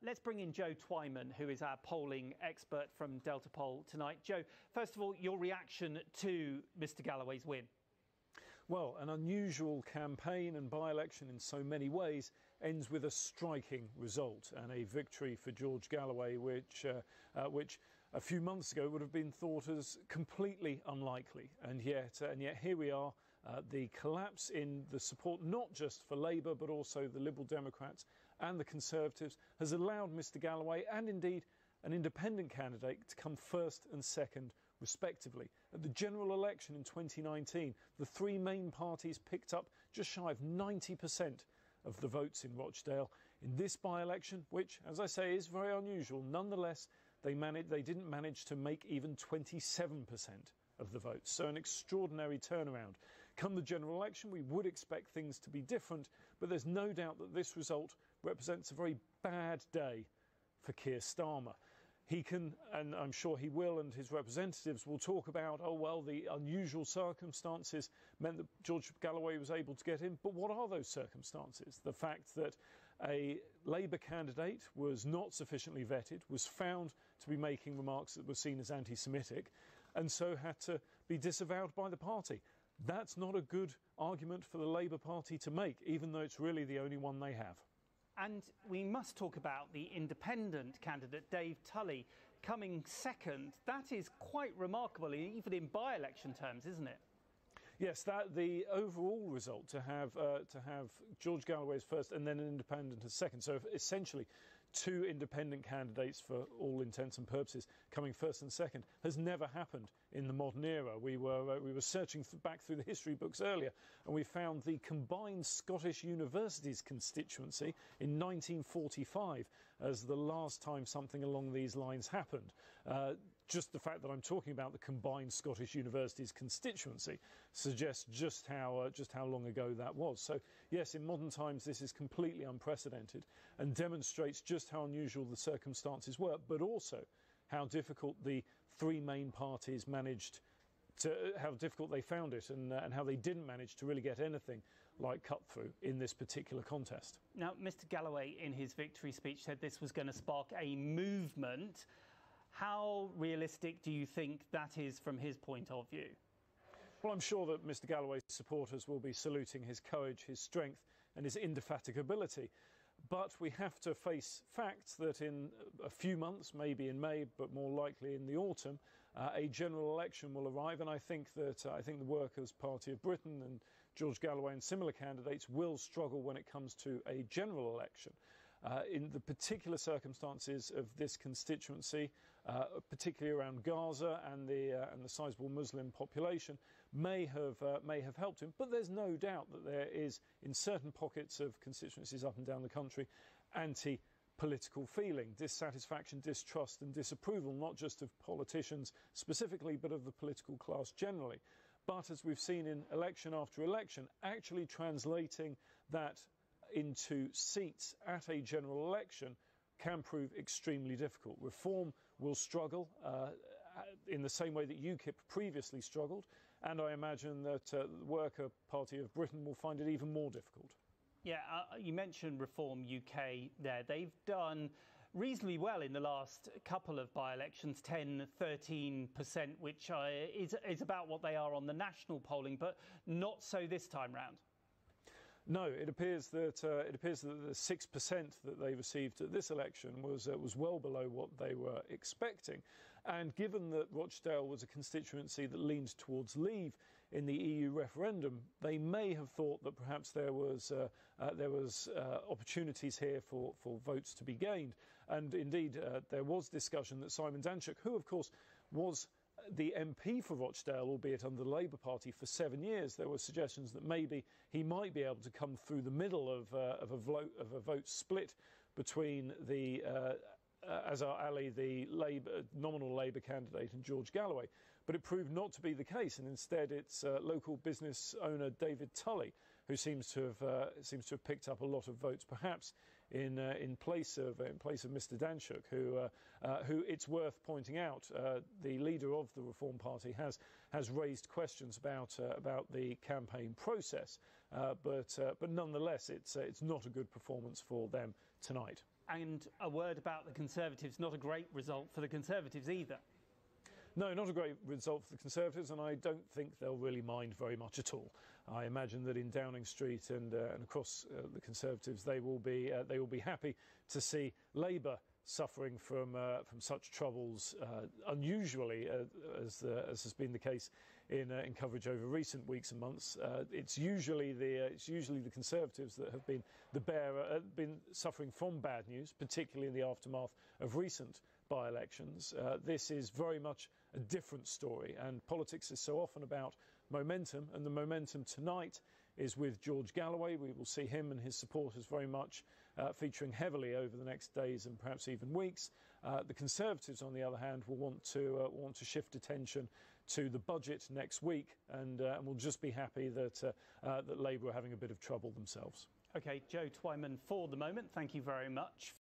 Let's bring in Joe Twyman, who is our polling expert from Delta Poll tonight. Joe, first of all, your reaction to Mr Galloway's win? Well, an unusual campaign and by-election in so many ways ends with a striking result and a victory for George Galloway, which a few months ago would have been thought as completely unlikely. And yet here we are. The collapse in the support, not just for Labour, but also the Liberal Democrats and the Conservatives, has allowed Mr Galloway and indeed an independent candidate to come first and second respectively. At the general election in 2019, the three main parties picked up just shy of 90% of the votes in Rochdale. In this by-election, which, as I say, is very unusual, nonetheless, they didn't manage to make even 27% of the votes. So an extraordinary turnaround. Come the general election, we would expect things to be different, but there's no doubt that this result represents a very bad day for Keir Starmer. He can, and I'm sure he will, and his representatives will talk about, oh, well, the unusual circumstances meant that George Galloway was able to get in. But what are those circumstances? The fact that a Labour candidate was not sufficiently vetted, was found to be making remarks that were seen as anti-Semitic, and so had to be disavowed by the party. That's not a good argument for the Labour Party to make, even though it's really the only one they have. And we must talk about the independent candidate, Dave Tully, coming second. That is quite remarkable, even in by-election terms, isn't it? Yes, the overall result to have George Galloway as first and then an independent as second. So essentially, two independent candidates for all intents and purposes coming first and second has never happened in the modern era. We were searching back through the history books earlier, and we found the combined Scottish universities constituency in 1945 as the last time something along these lines happened. Just the fact that I'm talking about the combined Scottish universities constituency suggests just how long ago that was. So yes, in modern times this is completely unprecedented and demonstrates just how unusual the circumstances were, but also how difficult the three main parties managed to, how difficult they found it, and how they didn't manage to really get anything like cut through in this particular contest. Now, Mr Galloway in his victory speech said this was going to spark a movement. How realistic do you think that is from his point of view? Well, I'm sure that Mr Galloway's supporters will be saluting his courage, his strength and his indefatigability. But we have to face facts that in a few months, maybe in May, but more likely in the autumn, a general election will arrive. And I think the Workers' Party of Britain and George Galloway and similar candidates will struggle when it comes to a general election. In the particular circumstances of this constituency, particularly around Gaza and the sizable Muslim population, may have helped him. But there's no doubt that there is, in certain pockets of constituencies up and down the country, anti-political feeling, dissatisfaction, distrust and disapproval, not just of politicians specifically, but of the political class generally. But as we've seen in election after election, actually translating that into seats at a general election can prove extremely difficult. Reform will struggle in the same way that UKIP previously struggled, and I imagine that the Worker Party of Britain will find it even more difficult. Yeah, you mentioned Reform UK there. They've done reasonably well in the last couple of by-elections, 10–13%, which is about what they are on the national polling, but not so this time round. No, it appears that the 6% that they received at this election was well below what they were expecting, and given that Rochdale was a constituency that leaned towards leave in the EU referendum, they may have thought that perhaps there was opportunities here for votes to be gained, and indeed there was discussion that Simon Danczuk, who of course was the MP for Rochdale, albeit under the Labour Party, for 7 years, there were suggestions that maybe he might be able to come through the middle of a vote split between the Azhar Ali, the nominal Labour candidate, and George Galloway. But it proved not to be the case, and instead it's local business owner David Tully who seems to have picked up a lot of votes, perhaps in place of Mr Danczuk, who it's worth pointing out, the leader of the Reform Party has raised questions about the campaign process, but nonetheless it's not a good performance for them tonight. And a word about the Conservatives, not a great result for the Conservatives either. No, not a great result for the Conservatives, and I don't think they'll really mind very much at all. I imagine that in Downing Street and across the Conservatives, they will be happy to see Labour suffering from such troubles, unusually as has been the case in coverage over recent weeks and months. It's usually the Conservatives that have been been suffering from bad news, particularly in the aftermath of recent by-elections. This is very much a different story, and politics is so often about momentum, and the momentum tonight is with George Galloway. We will see him and his supporters very much featuring heavily over the next days and perhaps even weeks. The Conservatives, on the other hand, will want to shift attention to the budget next week, and will just be happy that Labour are having a bit of trouble themselves. OK, Joe Twyman, for the moment, thank you very much.